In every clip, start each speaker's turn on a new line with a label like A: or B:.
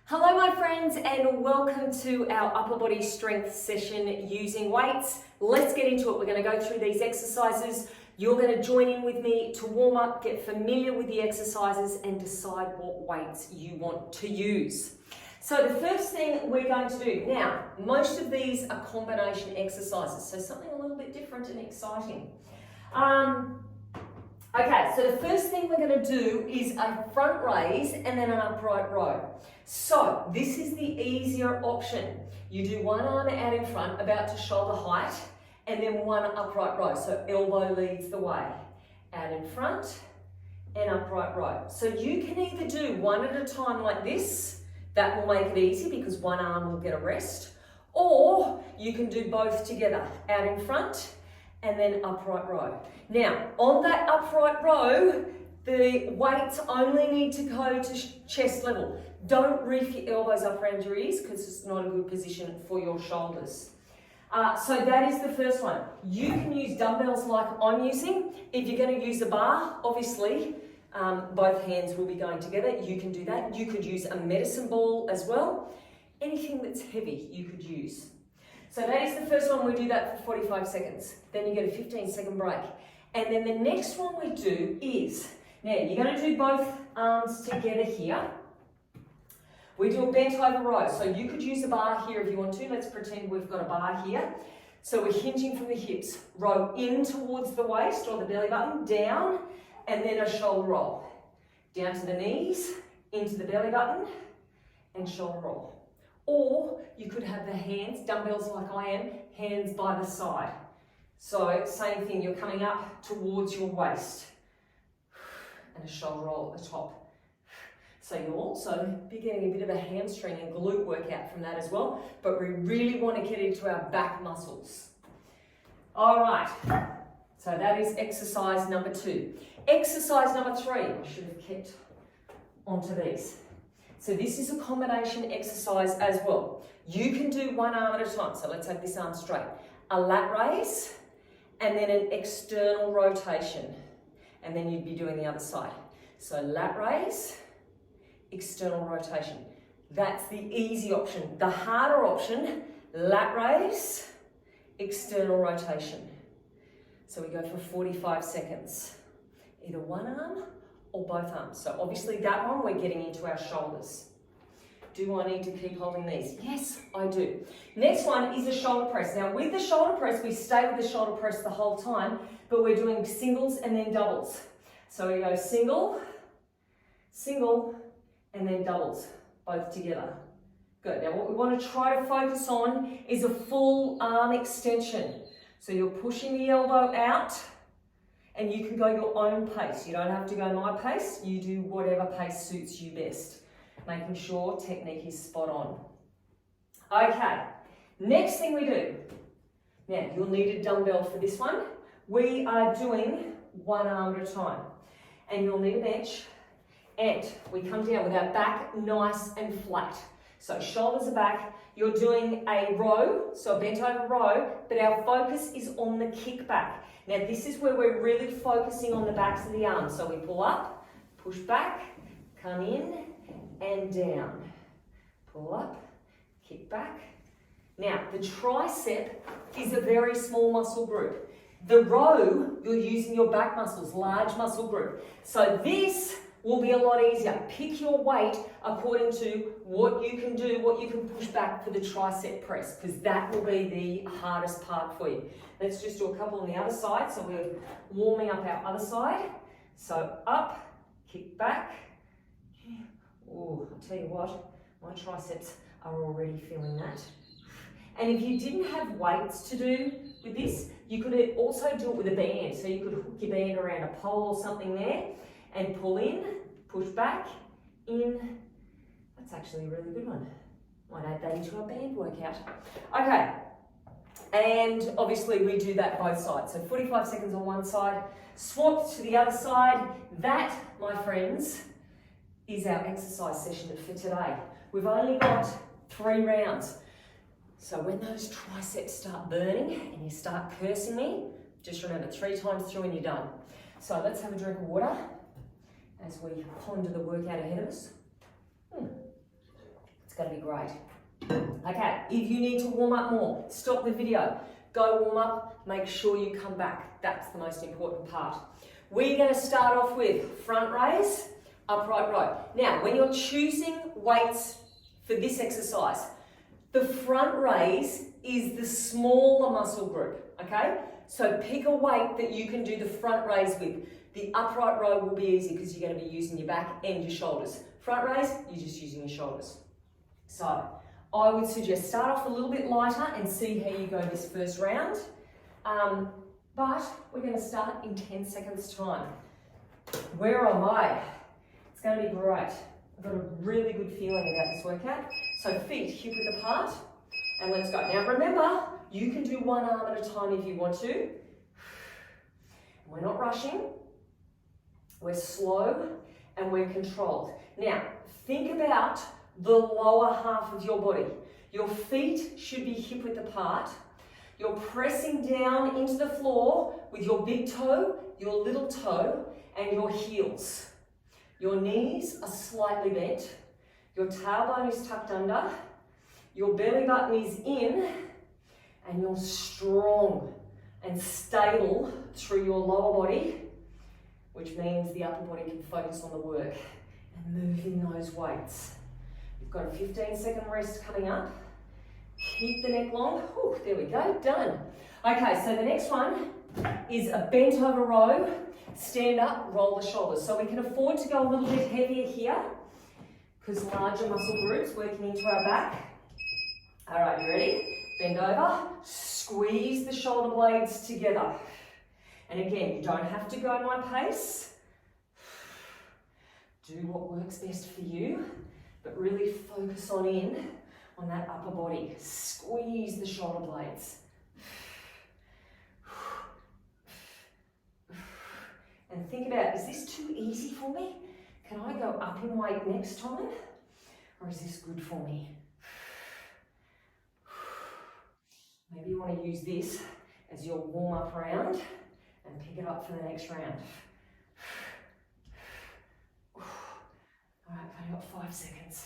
A: Hello my friends and welcome to our upper body strength session using weights. Let's get into it. We're going to go through these exercises. You're going to join in with me to warm up, get familiar with the exercises and decide what weights you want to use. So the first thing we're going to do, now most of these are combination exercises, so something a little bit different and exciting. Okay, so the first thing we're going to do is a front raise and then an upright row. So this is the easier option. You do one arm out in front, about to shoulder height, and then one upright row. So elbow leads the way. Out in front and upright row. So you can either do one at a time like this, that will make it easy because one arm will get a rest, or you can do both together, out in front and then upright row. Now, on that upright row, the weights only need to go to chest level. Don't reef your elbows up around your ears because it's not a good position for your shoulders. So that is the first one. You can use dumbbells like I'm using. If you're going to use a bar, obviously, both hands will be going together. You can do that. You could use a medicine ball as well. Anything that's heavy, you could use. So that is the first one. We do that for 45 seconds. Then you get a 15-second break. And then the next one we do is, now you're going to do both arms together here. We do a bent over row. So you could use a bar here if you want to. Let's pretend we've got a bar here. So we're hinging from the hips. Row in towards the waist or the belly button, down, and then a shoulder roll. Down to the knees, into the belly button, and shoulder roll. Or you could have the hands, dumbbells like I am, hands by the side. So same thing, you're coming up towards your waist and a shoulder roll at the top. So you'll also be getting a bit of a hamstring and glute workout from that as well, but we really want to get into our back muscles. All right, so that is exercise number 2. Exercise number 3, I should have kept onto these. So this is a combination exercise as well. You can do one arm at a time. So let's have this arm straight. A lat raise and then an external rotation. And then you'd be doing the other side. So lat raise, external rotation. That's the easy option. The harder option, lat raise, external rotation. So we go for 45 seconds. Either one arm or both arms. So obviously that one we're getting into our shoulders. Do I need to keep holding these? Yes, I do. Next one is a shoulder press. Now with the shoulder press, we stay with the shoulder press the whole time, but we're doing singles and then doubles. So we go single, single, and then doubles, both together. Good. Now what we want to try to focus on is a full arm extension. So you're pushing the elbow out, and you can go your own pace. You don't have to go my pace. You do whatever pace suits you best. Making sure technique is spot on. Okay, next thing we do. Now, you'll need a dumbbell for this one. We are doing one arm at a time. And you'll need a bench. And we come down with our back nice and flat. So shoulders are back. You're doing a row, so a bent over row, but our focus is on the kickback. Now this is where we're really focusing on the backs of the arms. So we pull up, push back, come in and down. Pull up, kick back. Now the tricep is a very small muscle group. The row, you're using your back muscles, large muscle group. So this will be a lot easier. Pick your weight according to what you can do, what you can push back for the tricep press, because that will be the hardest part for you. Let's just do a couple on the other side. So we're warming up our other side. So up, kick back. Oh, I'll tell you what, my triceps are already feeling that. And if you didn't have weights to do with this, you could also do it with a band. So you could hook your band around a pole or something there and pull in, push back, in. That's actually a really good one. Might add that into our band workout. Okay, and obviously we do that both sides. So 45 seconds on one side, swap to the other side. That, my friends, is our exercise session for today. We've only got 3 rounds. So when those triceps start burning and you start cursing me, just remember 3 times through and you're done. So let's have a drink of water as we ponder the workout ahead of us. going to be great. Okay, if you need to warm up more, stop the video, go warm up, make sure you come back. That's the most important part. We're going to start off with front raise, upright row. Now, when you're choosing weights for this exercise, the front raise is the smaller muscle group, okay? So pick a weight that you can do the front raise with. The upright row will be easy because you're going to be using your back and your shoulders. Front raise, you're just using your shoulders. So I would suggest start off a little bit lighter and see how you go this first round. But we're going to start in 10 seconds time. Where am I? It's going to be great. I've got a really good feeling about this workout. So feet hip width apart and let's go. Now remember, you can do one arm at a time if you want to. We're not rushing. We're slow and we're controlled. Now, think about the lower half of your body. Your feet should be hip width apart. You're pressing down into the floor with your big toe, your little toe, and your heels. Your knees are slightly bent. Your tailbone is tucked under. Your belly button is in. And you're strong and stable through your lower body, which means the upper body can focus on the work and moving those weights. You've got a 15-second rest coming up. Keep the neck long. Ooh, there we go, done. Okay, so the next one is a bent over row, stand up, roll the shoulders. So we can afford to go a little bit heavier here because larger muscle groups working into our back. All right, you ready? Bend over, squeeze the shoulder blades together. And again, you don't have to go at my pace. Do what works best for you, but really focus on that upper body. Squeeze the shoulder blades. And think about, is this too easy for me? Can I go up in weight next time? Or is this good for me? Maybe you want to use this as your warm-up round and pick it up for the next round. All right, I've got 5 seconds.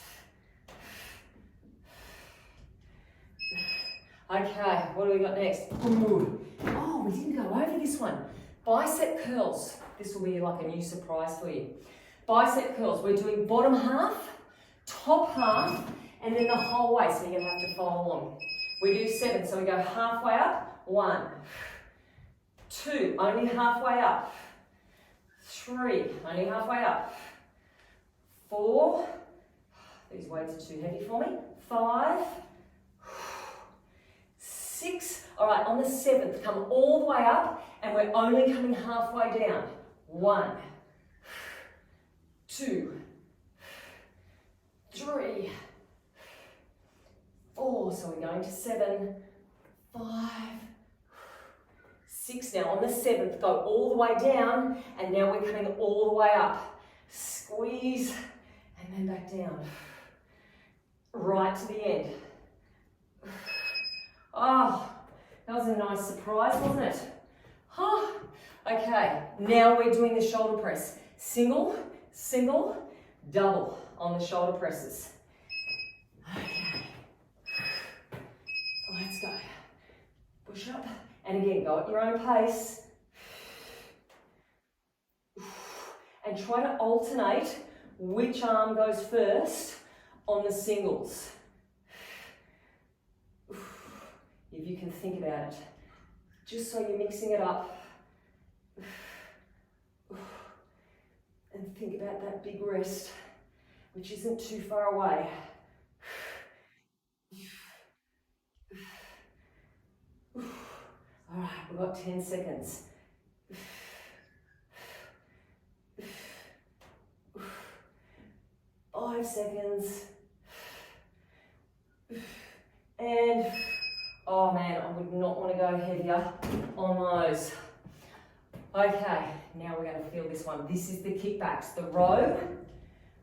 A: Okay, what do we got next? Ooh. Oh, we didn't go over this one. Bicep curls. This will be like a new surprise for you. Bicep curls. We're doing bottom half, top half, and then the whole way. So you're going to have to follow along. We do 7, so we go halfway up. 1, 2, only halfway up. 3, only halfway up. 4, these weights are too heavy for me. 5, 6, all right, on the 7th, come all the way up, and we're only coming halfway down. 1, 2, 3, 4, so we're going to 7, 5, 6. Now on the 7th, go all the way down, and now we're coming all the way up. Squeeze, and then back down. Right to the end. Oh, that was a nice surprise, wasn't it? Huh. Okay, now we're doing the shoulder press. Single, single, double on the shoulder presses. Okay. Let's go. Push up. And again, go at your own pace. And try to alternate which arm goes first on the singles. If you can think about it. Just so you're mixing it up. And think about that big rest, which isn't too far away. All right, we've got 10 seconds. 5 seconds. And, oh man, I would not want to go heavier on those. Okay, now we're going to feel this one. This is the kickbacks, the row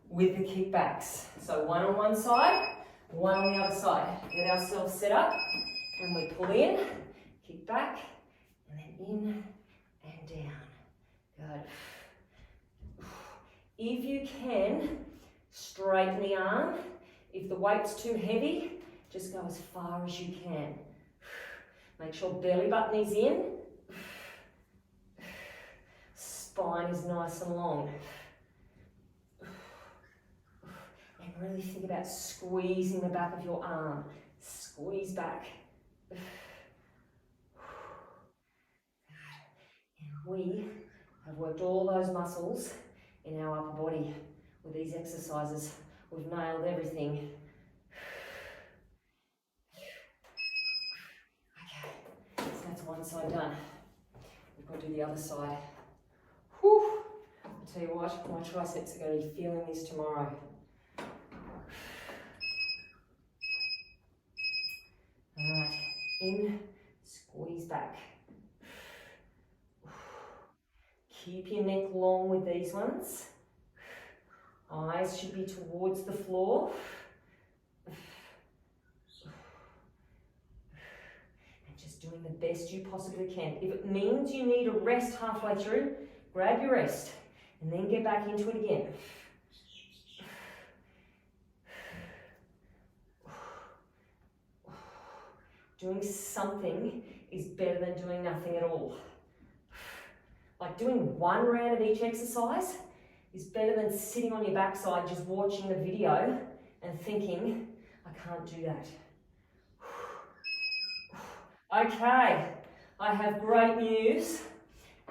A: with the kickbacks. So one on one side, one on the other side. Get ourselves set up and we pull in, kick back, and then in and down. Good. If you can, straighten the arm, If the weight's too heavy, just go as far as you can. Make sure belly button is in. Spine is nice and long. And really think about squeezing the back of your arm. Squeeze back. And we have worked all those muscles in our upper body with these exercises. We've nailed everything. Okay, so that's one side done. We've got to do the other side. Whew. I'll tell you what, my triceps are going to be feeling this tomorrow. Alright, in, squeeze back. Keep your neck long with these ones. Eyes should be towards the floor. And just doing the best you possibly can. If it means you need a rest halfway through, grab your rest and then get back into it again. Doing something is better than doing nothing at all. Like doing one round of each exercise is better than sitting on your backside just watching the video and thinking, I can't do that. Okay, I have great news,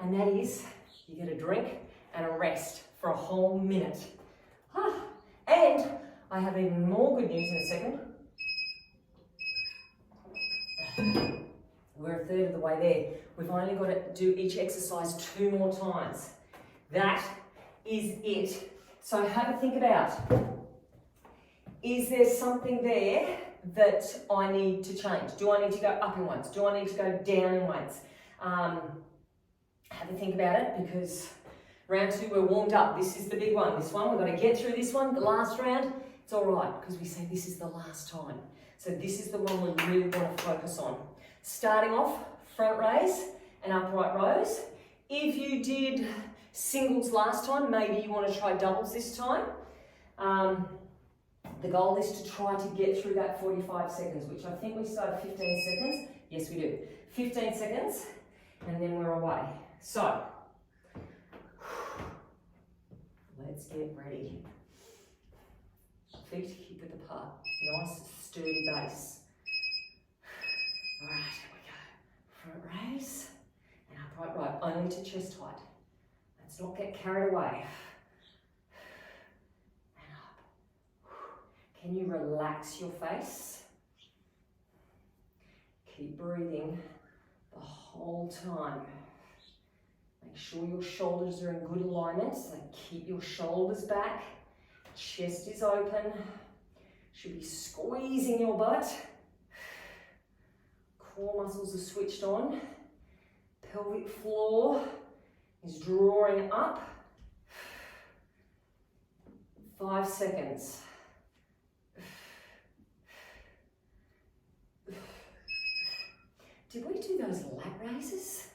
A: and that is you get a drink and a rest for a whole minute. And I have even more good news in a second. We're a third of the way there. We've only got to do each exercise 2 more times. That is it. So have a think about, is there something there that I need to change? Do I need to go up in weights? Do I need to go down in weights? Have a think about it, because round 2 we're warmed up. This is the big one. This one, we've got to get through this one. The last round, it's all right, because we say this is the last time. So this is the one we really want to focus on. Starting off, front raise and upright rows. If you did singles last time, maybe you want to try doubles this time. The goal is to try to get through that 45 seconds, which I think we start 15 seconds. Yes, we do. 15 seconds, and then we're away. So, let's get ready. Feet hip width apart. Nice, sturdy base. All right, here we go. Front raise and upright row, only to chest height. Let's not get carried away. And up. Can you relax your face? Keep breathing the whole time. Make sure your shoulders are in good alignment, so keep your shoulders back. Chest is open. Should be squeezing your butt. Core muscles are switched on. Pelvic floor is drawing up. 5 seconds. Did we do those lat raises?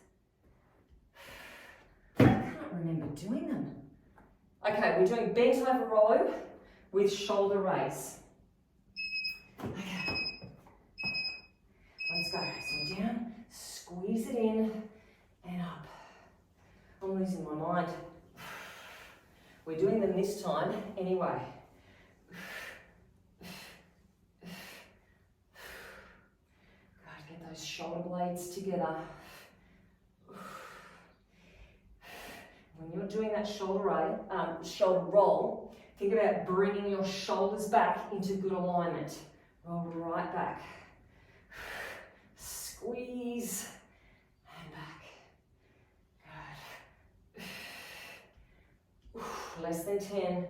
A: I can't remember doing them. Okay, we're doing bent over row with shoulder raise. Okay. Let's go. So down, squeeze it in, and up. I'm losing my mind. We're doing them this time anyway. Gotta get those shoulder blades together. When you're doing that shoulder roll, think about bringing your shoulders back into good alignment. Roll right back. Squeeze and back. Good. Less than 10.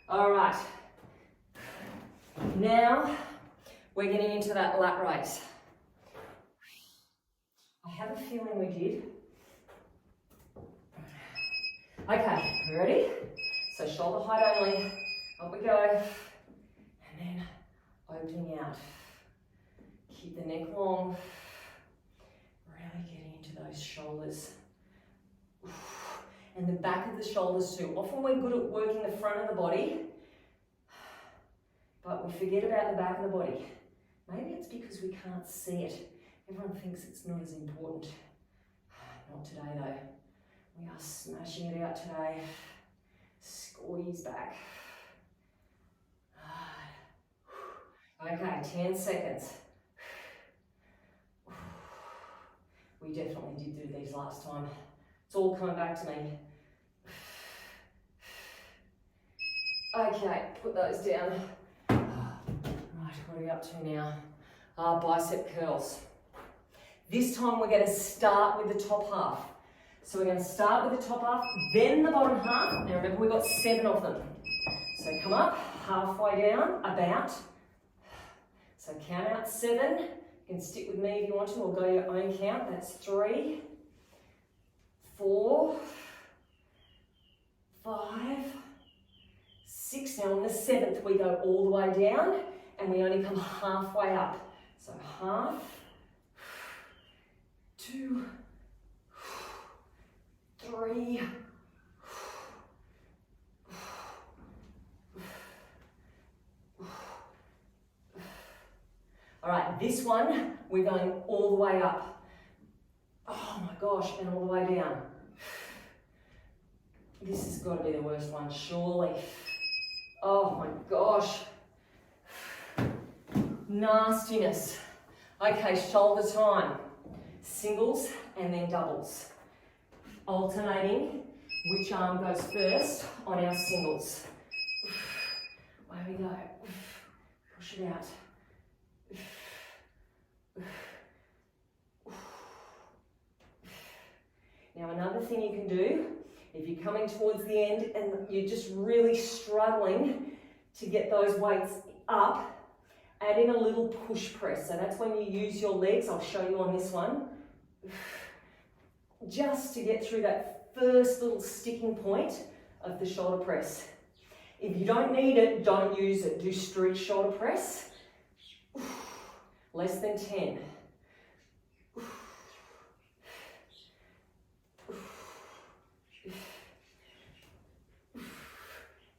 A: All right. Now we're getting into that lat raise. I have a feeling we did. Okay, ready? So shoulder height only. Up we go. And then opening out. Keep the neck long. Really getting into those shoulders. and the back of the shoulders too. Often we're good at working the front of the body, but we forget about the back of the body. Maybe it's because we can't see it. Everyone thinks it's not as important. Not today though. We are smashing it out today. Squeeze back. Okay, 10 seconds. We definitely did do these last time. It's all coming back to me. Okay, put those down. Right, what are we up to now? Bicep curls. This time we're going to start with the top half. So we're going to start with the top half, then the bottom half. Now remember, we've got 7 of them. So come up, halfway down, about. So count out 7. You can stick with me if you want to, or go your own count. That's 3, 4, 5, 6. Now on the 7th, we go all the way down, and we only come halfway up. So half, 2, 3, 4. All right, this one, we're going all the way up. Oh my gosh, and all the way down. This has got to be the worst one, surely. Oh my gosh. Nastiness. Okay, shoulder time. Singles and then doubles. Alternating which arm goes first on our singles. Away we go. Push it out. Now another thing you can do, if you're coming towards the end and you're just really struggling to get those weights up, add in a little push press. So that's when you use your legs. I'll show you on this one. Just to get through that first little sticking point of the shoulder press. If you don't need it, don't use it. Do strict shoulder press. Less than 10.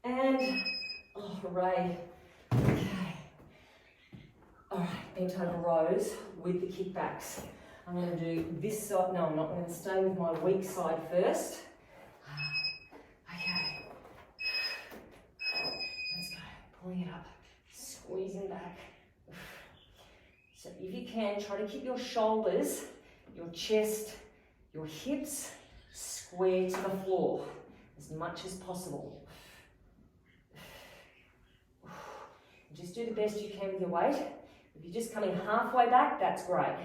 A: And, oh, hooray. Okay. All right, bent over rows with the kickbacks. I'm going to do this side. No, I'm not. I'm going to stay with my weak side first. Okay. Let's go. Pulling it up. Squeezing back. So if you can, try to keep your shoulders, your chest, your hips square to the floor as much as possible. Just do the best you can with your weight. If you're just coming halfway back, that's great.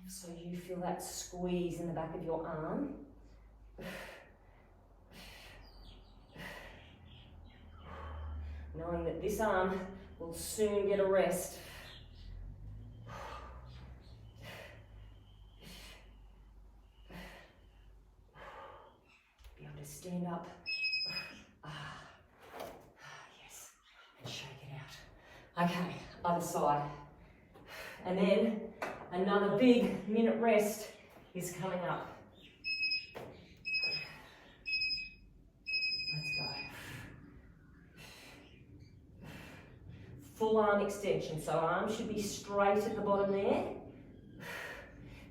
A: So you feel that squeeze in the back of your arm. Knowing that this arm will soon get a rest. Be able to stand up. Yes, and shake it out. Okay, other side. And then another big minute rest is coming up. Let's go. Full arm extension, so arms should be straight at the bottom there.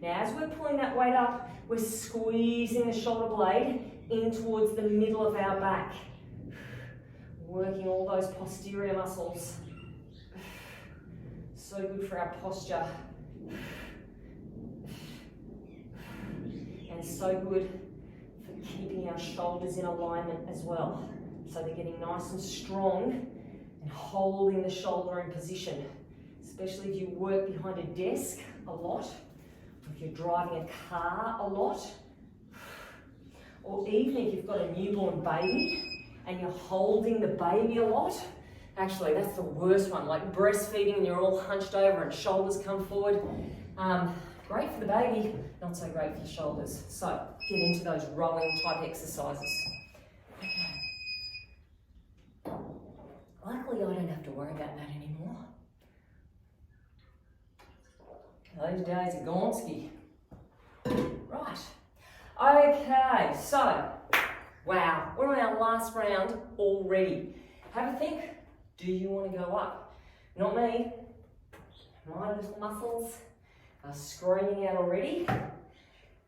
A: Now as we're pulling that weight up, we're squeezing the shoulder blade in towards the middle of our back. Working all those posterior muscles. So good for our posture. And so good for keeping our shoulders in alignment as well. So they're getting nice and strong and holding the shoulder in position. Especially if you work behind a desk a lot, if you're driving a car a lot, or even if you've got a newborn baby and you're holding the baby a lot. Actually, that's the worst one, like breastfeeding and you're all hunched over and shoulders come forward. Great for the baby, not so great for your shoulders. So get into those rowing type exercises. Okay. Luckily, I don't have to worry about that anymore. Those days are gone ski. Right. Okay, so, wow, we're on our last round already. Have a think, do you want to go up? Not me, my little muscles are screaming out already.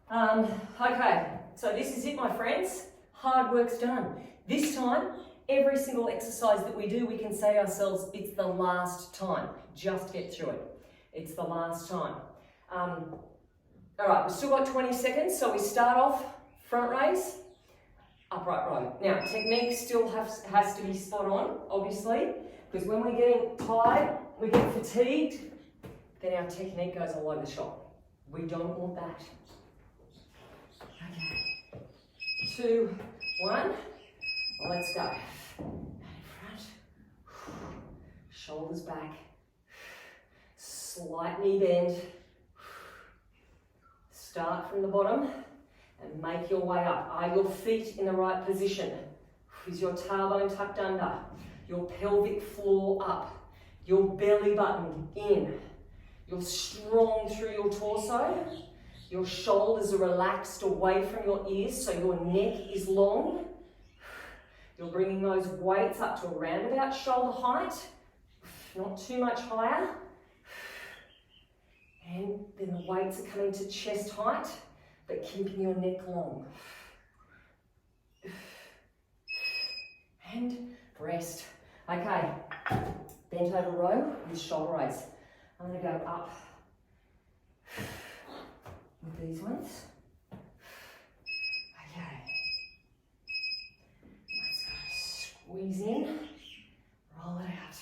A: Okay, so this is it, my friends. Hard work's done. This time, every single exercise that we do, we can say to ourselves, it's the last time. Just get through it. It's the last time. All right, we've still got 20 seconds, so we start off front raise, upright row. Now, technique still has to be spot on, obviously, because when we're getting tired, we get fatigued, then our technique goes all over the shop. We don't want that. Okay, 2, 1, let's go. In front, shoulders back, slight knee bend. Start from the bottom and make your way up. Are your feet in the right position? Is your tailbone tucked under? Your pelvic floor up? Your belly button in? You're strong through your torso? Your shoulders are relaxed away from your ears so your neck is long? You're bringing those weights up to around about shoulder height, not too much higher. And then the weights are coming to chest height, but keeping your neck long. And rest. Okay, bent over row with shoulder raise. I'm going to go up with these ones. Okay. Let's go. Squeeze in, roll it out.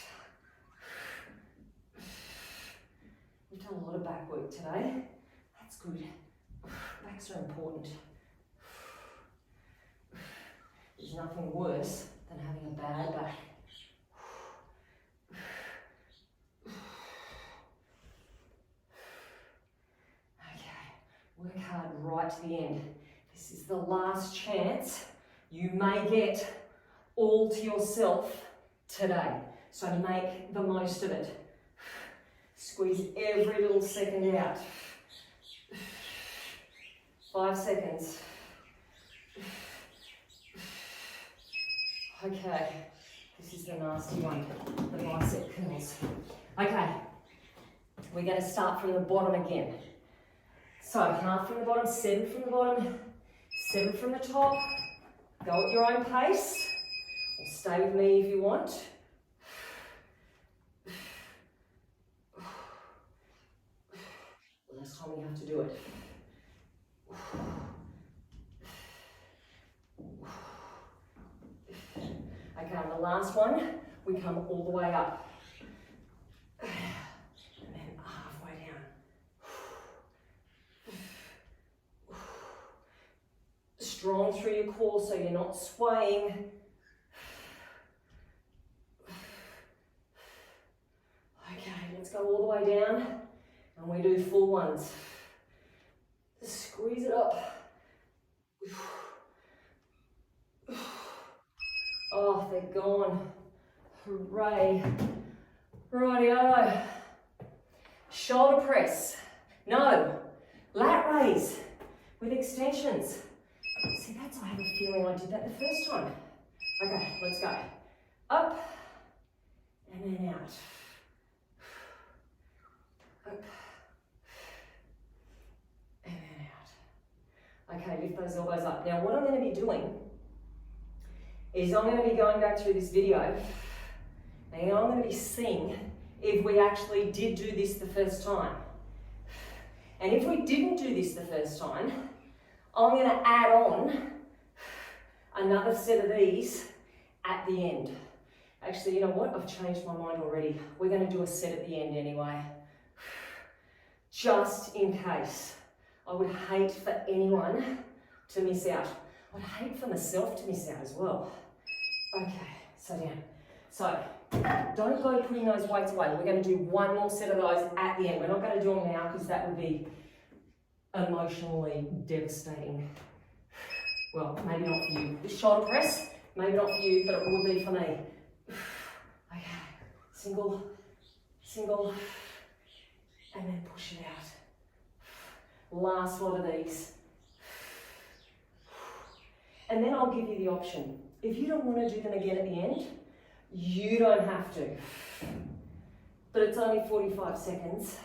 A: We've done a lot of back work today. That's good. Backs are important. There's nothing worse than having a bad back. Okay, work hard right to the end. This is the last chance you may get all to yourself today. So make the most of it. Squeeze every little second out. 5 seconds. Okay, this is the nasty one, the bicep curls. Okay, we're going to start from the bottom again. So half from the bottom, 7 from the bottom, 7 from the top. Go at your own pace, or stay with me if you want. Last time we have to do it. Okay, on the last one, we come all the way up. And then halfway down. Strong through your core so you're not swaying. Okay, let's go all the way down. And we do full ones. Just squeeze it up. Oh, they're gone. Hooray. Rightio. Shoulder press. No. Lat raise with extensions. See, I have a feeling I did that the first time. Okay, let's go. Up and then out. Up. And then out. Okay, lift those elbows up. Now what I'm going to be doing is I'm going to be going back through this video and I'm going to be seeing if we actually did do this the first time. And if we didn't do this the first time, I'm going to add on another set of these at the end. Actually, you know what? I've changed my mind already. We're going to do a set at the end anyway. Just in case. I would hate for anyone to miss out. I'd hate for myself to miss out as well. Okay, so down. So, don't go putting those weights away. We're going to do one more set of those at the end. We're not going to do them now because that would be emotionally devastating. Well, maybe not for you. The shoulder press, maybe not for you, but it would be for me. Okay, single, single, and then push it out. Last lot of these. and then I'll give you the option. If you don't want to do them again at the end, you don't have to. But it's only 45 seconds,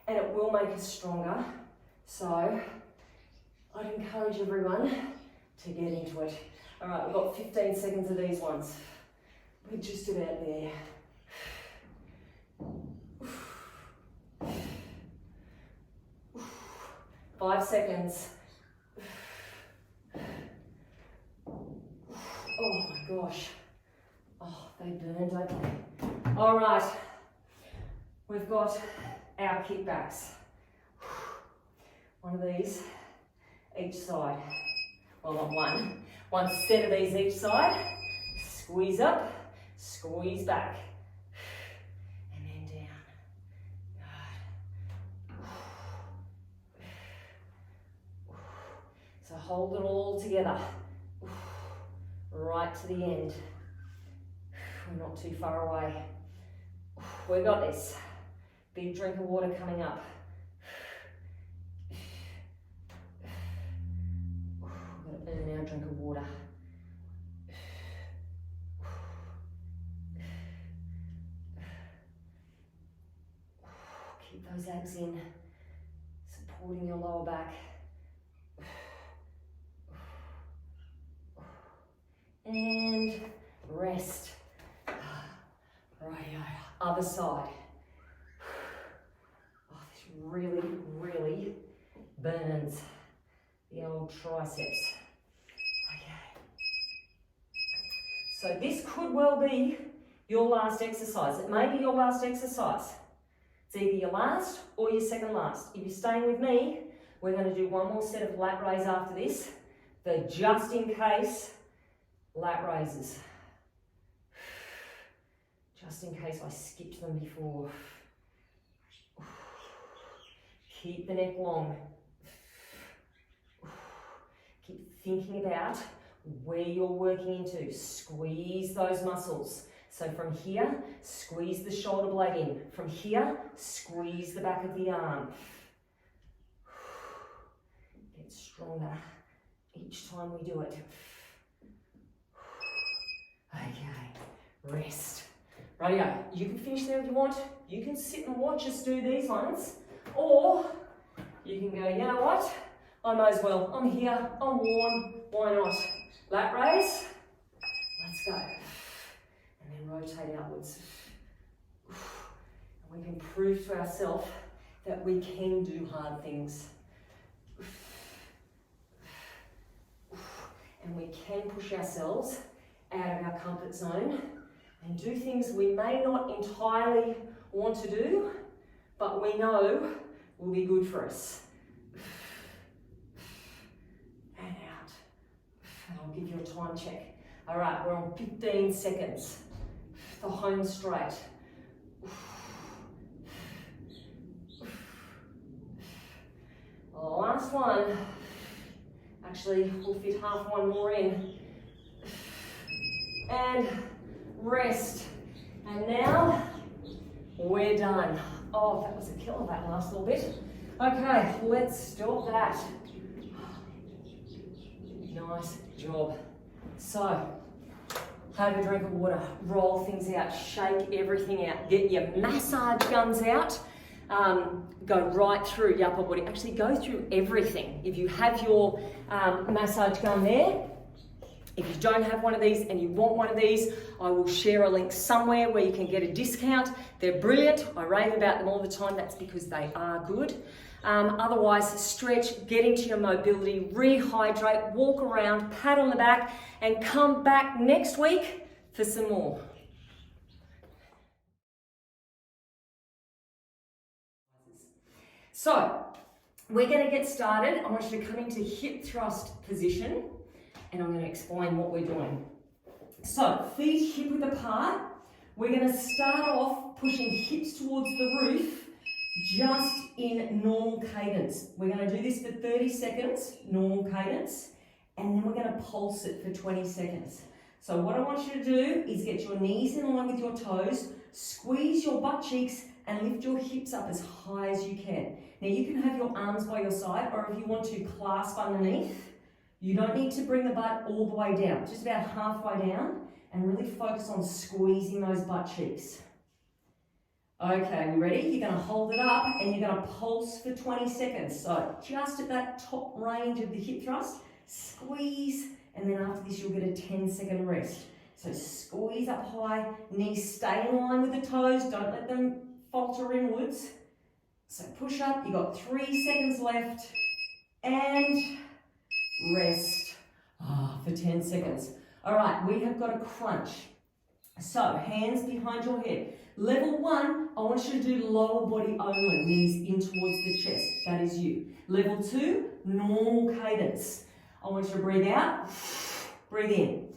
A: and it will make us stronger. So I'd encourage everyone to get into it. All right, we've got 15 seconds of these ones. We're just about there. 5 seconds. Oh my gosh. Oh, they burn, don't they? All right, we've got our kickbacks. One of these each side. Well, not one. One set of these each side. Squeeze up, squeeze back, and then down. Good. So hold it all together. Right to the end. We're not too far away. We've got this. Big drink of water coming up. We've got to earn our drink of water. Keep those abs in, supporting your lower back. And rest. Rightio, other side. Oh, this really, really burns the old triceps. Okay. So this could well be your last exercise. It may be your last exercise. It's either your last or your second last. If you're staying with me, we're going to do one more set of lat raise after this. The just in case lat raises. Just in case I skipped them before. Keep the neck long. Keep thinking about where you're working into. Squeeze those muscles. So from here, squeeze the shoulder blade in. From here, squeeze the back of the arm. Get stronger each time we do it. Okay, rest. Rightio, you can finish there if you want. You can sit and watch us do these ones, or you can go, you know what? I may as well. I'm here, I'm warm, why not? Lat raise, let's go. And then rotate outwards. And we can prove to ourselves that we can do hard things. And we can push ourselves out of our comfort zone and do things we may not entirely want to do, but we know will be good for us. And out. And I'll give you a time check. All right, we're on 15 seconds. The home straight. Last one. Actually, we'll fit half one more in. And rest. And now we're done. Oh, that was a killer, that last little bit. Okay, let's stop that. Nice job. So, have a drink of water, roll things out, shake everything out, get your massage guns out. Go right through your upper body. Actually, go through everything. If you have your massage gun there, if you don't have one of these and you want one of these, I will share a link somewhere where you can get a discount. They're brilliant. I rave about them all the time. That's because they are good. Otherwise, stretch, get into your mobility, rehydrate, walk around, pat on the back, and come back next week for some more. So, we're going to get started. I want you to come into hip thrust position, and I'm going to explain what we're doing. So, feet hip width apart. We're going to start off pushing hips towards the roof, just in normal cadence. We're going to do this for 30 seconds, normal cadence, and then we're going to pulse it for 20 seconds. So what I want you to do is get your knees in line with your toes, squeeze your butt cheeks, and lift your hips up as high as you can. Now you can have your arms by your side, or if you want to clasp underneath, You don't need to bring the butt all the way down, just about halfway down, and really focus on squeezing those butt cheeks. Okay, we ready? You're going to hold it up and you're going to pulse for 20 seconds. So just at that top range of the hip thrust, squeeze, and then after this you'll get a 10-second rest. So squeeze up high, knees stay in line with the toes, don't let them falter inwards. So push up, you've got 3 seconds left, and rest for 10 seconds. All right, we have got a crunch. So hands behind your head. Level 1, I want you to do lower body only, knees in towards the chest. That is you. Level 2, normal cadence. I want you to breathe out, breathe in.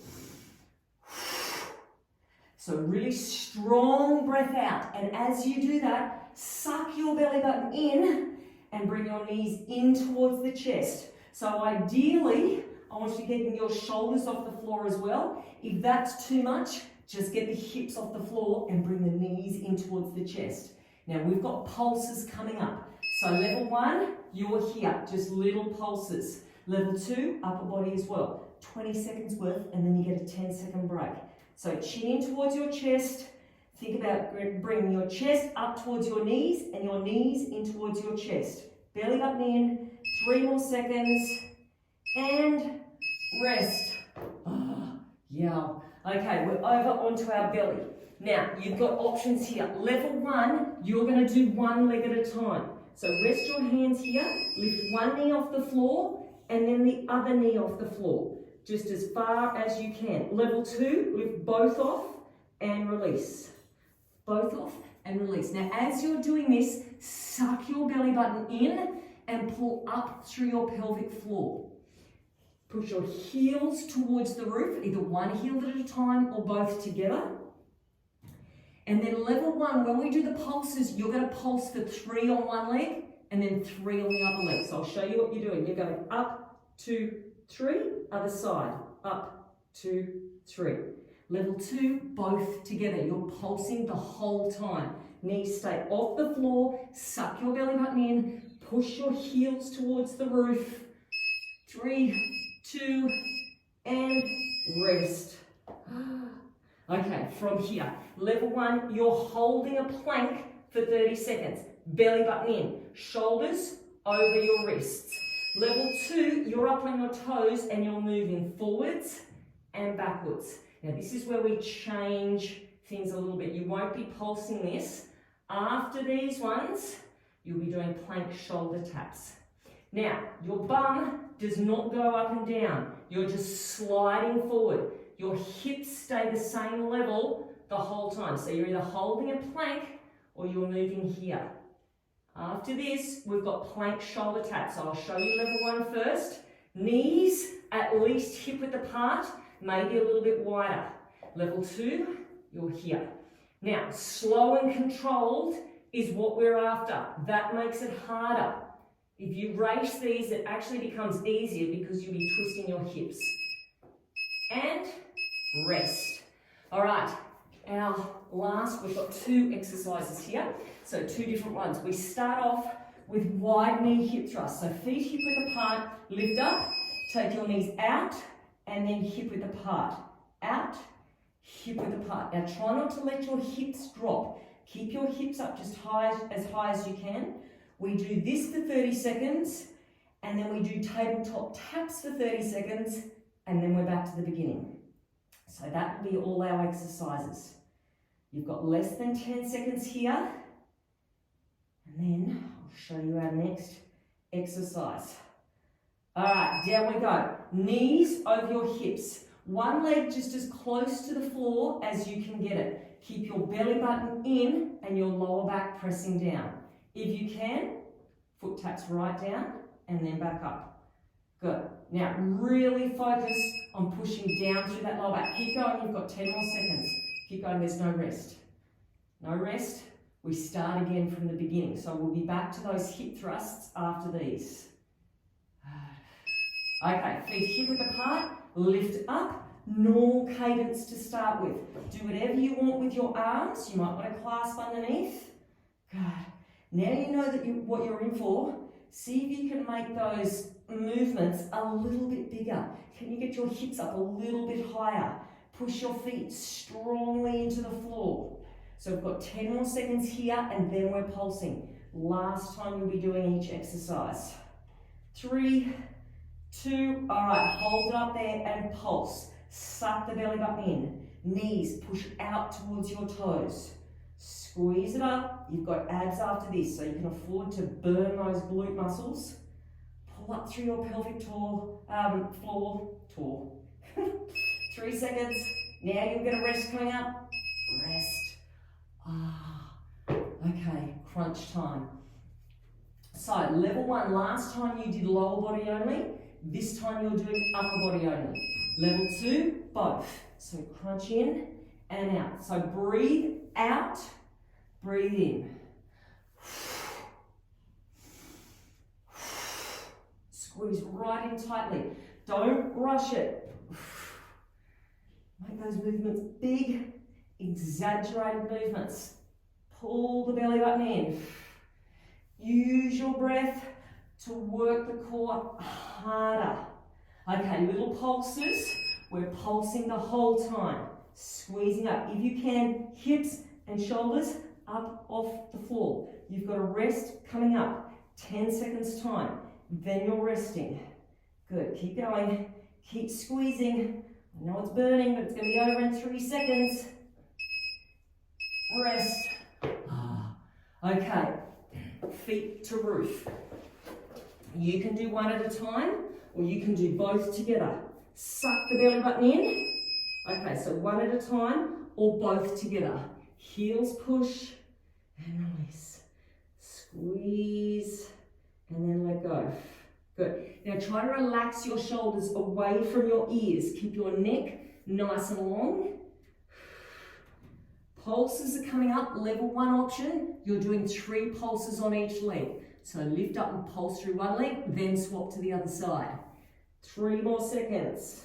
A: So really strong breath out. And as you do that, suck your belly button in and bring your knees in towards the chest. So ideally, I want you to get your shoulders off the floor as well. If that's too much, just get the hips off the floor and bring the knees in towards the chest. Now we've got pulses coming up. So level 1, you're here, just little pulses. Level 2, upper body as well. 20 seconds worth, and then you get a 10-second break. So chin in towards your chest. Think about bringing your chest up towards your knees and your knees in towards your chest. Belly button in, 3 more seconds, and rest. Yeah. Okay, we're over onto our belly. Now, you've got options here. Level 1, you're going to do one leg at a time. So rest your hands here, lift one knee off the floor, and then the other knee off the floor, just as far as you can. Level 2, lift both off and release. Both off and release. Now, as you're doing this, suck your belly button in and pull up through your pelvic floor. Push your heels towards the roof, either one heel at a time or both together. And then level 1, when we do the pulses, you're going to pulse for 3 on one leg and then 3 on the other leg. So I'll show you what you're doing. You're going up, 2, 3, other side, up, 2, 3. Level 2, both together. You're pulsing the whole time. Knees stay off the floor, suck your belly button in, push your heels towards the roof. 3, 2, and rest. Okay, from here, level 1, you're holding a plank for 30 seconds. Belly button in, shoulders over your wrists. Level 2, you're up on your toes and you're moving forwards and backwards. Now this is where we change things a little bit. You won't be pulsing this. After these ones, you'll be doing plank shoulder taps. Now, your bum does not go up and down. You're just sliding forward. Your hips stay the same level the whole time. So you're either holding a plank or you're moving here. After this, we've got plank shoulder taps. So I'll show you level 1 first. Knees at least hip width apart, maybe a little bit wider. Level 2, you're here. Now, slow and controlled is what we're after. That makes it harder. If you race these, it actually becomes easier because you'll be twisting your hips. And rest. All right, our last, we've got 2 exercises here. So 2 different ones. We start off with wide knee hip thrust. So feet hip width apart, lift up, take your knees out, and then hip width apart. Out, hip width apart. Now try not to let your hips drop. Keep your hips up just high as you can. We do this for 30 seconds, and then we do tabletop taps for 30 seconds, and then we're back to the beginning. So that will be all our exercises. You've got less than 10 seconds here, and then I'll show you our next exercise. All right, down we go. Knees over your hips. One leg just as close to the floor as you can get it. Keep your belly button in and your lower back pressing down. If you can, foot taps right down and then back up. Good. Now really focus on pushing down through that lower back. Keep going, you've got 10 more seconds. Keep going, there's no rest. No rest, we start again from the beginning. So we'll be back to those hip thrusts after these. Okay, feet hip width apart, lift up, normal cadence to start with. Do whatever you want with your arms. You might want to clasp underneath. Good. Now you know that what you're in for. See if you can make those movements a little bit bigger. Can you get your hips up a little bit higher? Push your feet strongly into the floor. So we've got 10 more seconds here and then we're pulsing. Last time you'll be doing each exercise. 3, 2, all right, hold it up there and pulse. Suck the belly button in. Knees push out towards your toes. Squeeze it up. You've got abs after this, so you can afford to burn those glute muscles. Pull up through your pelvic floor. 3 seconds. Now you'll get a rest coming up. Rest. Okay, crunch time. So level 1, last time you did lower body only. This time you're doing upper body only. Level 2, both. So crunch in and out. So breathe out, breathe in. Squeeze right in tightly. Don't rush it. Make those movements big, exaggerated movements. Pull the belly button in. Use your breath to work the core harder. Okay, little pulses. We're pulsing the whole time. Squeezing up. If you can, hips and shoulders up off the floor. You've got a rest coming up. 10 seconds time. Then you're resting. Good, keep going. Keep squeezing. I know it's burning, but it's going to be over in 3 seconds. Rest. Okay, feet to roof. You can do one at a time, or you can do both together. Suck the belly button in. Okay, so one at a time, or both together. Heels push and release. Squeeze and then let go. Good. Now try to relax your shoulders away from your ears. Keep your neck nice and long. Pulses are coming up. Level 1 option, you're doing 3 pulses on each leg. So lift up and pulse through one leg, then swap to the other side. 3 more seconds.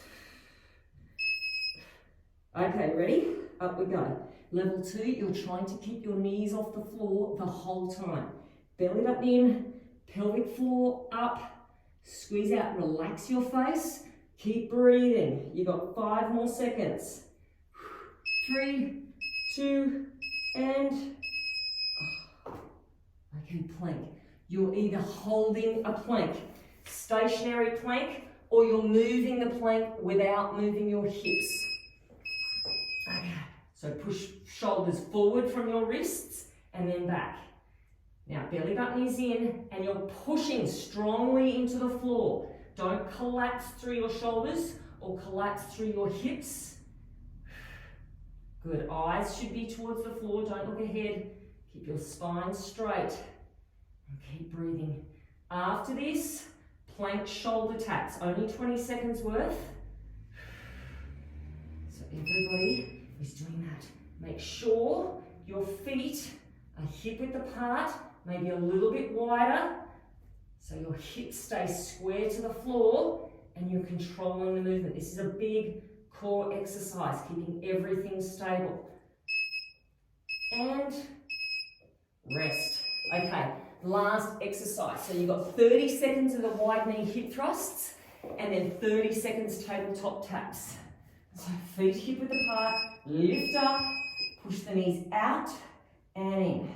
A: Okay, ready? Up we go. Level 2, you're trying to keep your knees off the floor the whole time. Belly button in, pelvic floor up, squeeze out, relax your face. Keep breathing. You got 5 more seconds. 3, 2, and okay, plank. You're either holding a plank, stationary plank, or you're moving the plank without moving your hips. Okay, so push shoulders forward from your wrists and then back. Now belly button is in and you're pushing strongly into the floor. Don't collapse through your shoulders or collapse through your hips. Good, eyes should be towards the floor, don't look ahead. Keep your spine straight and keep breathing. After this, plank shoulder taps, only 20 seconds worth. So everybody is doing that. Make sure your feet are hip-width apart, maybe a little bit wider, so your hips stay square to the floor and you're controlling the movement. This is a big core exercise, keeping everything stable. And rest. Okay, last exercise. So you've got 30 seconds of the wide knee hip thrusts and then 30 seconds tabletop taps. So feet hip width apart, lift up, push the knees out and in,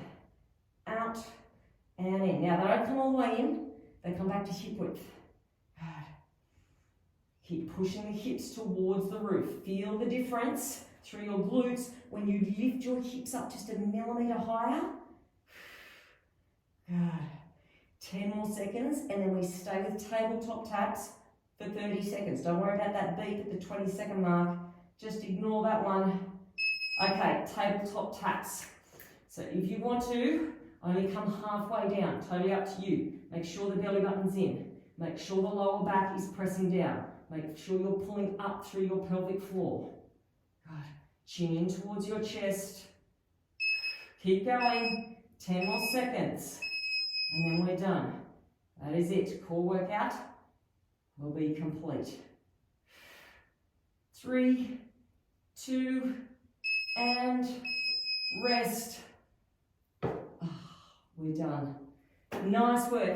A: out and in. Now they don't come all the way in, they come back to hip width. Good. Keep pushing the hips towards the roof. Feel the difference through your glutes when you lift your hips up just a millimetre higher. Good. 10 more seconds and then we stay with tabletop taps for 30 seconds. Don't worry about that beep at the 20-second mark. Just ignore that one. Okay, tabletop taps. So if you want to, only come halfway down. Totally up to you. Make sure the belly button's in. Make sure the lower back is pressing down. Make sure you're pulling up through your pelvic floor. Good. Chin in towards your chest. Keep going. 10 more seconds. And then we're done. That is it. Core workout will be complete. 3, 2, and rest. We're done. Nice work.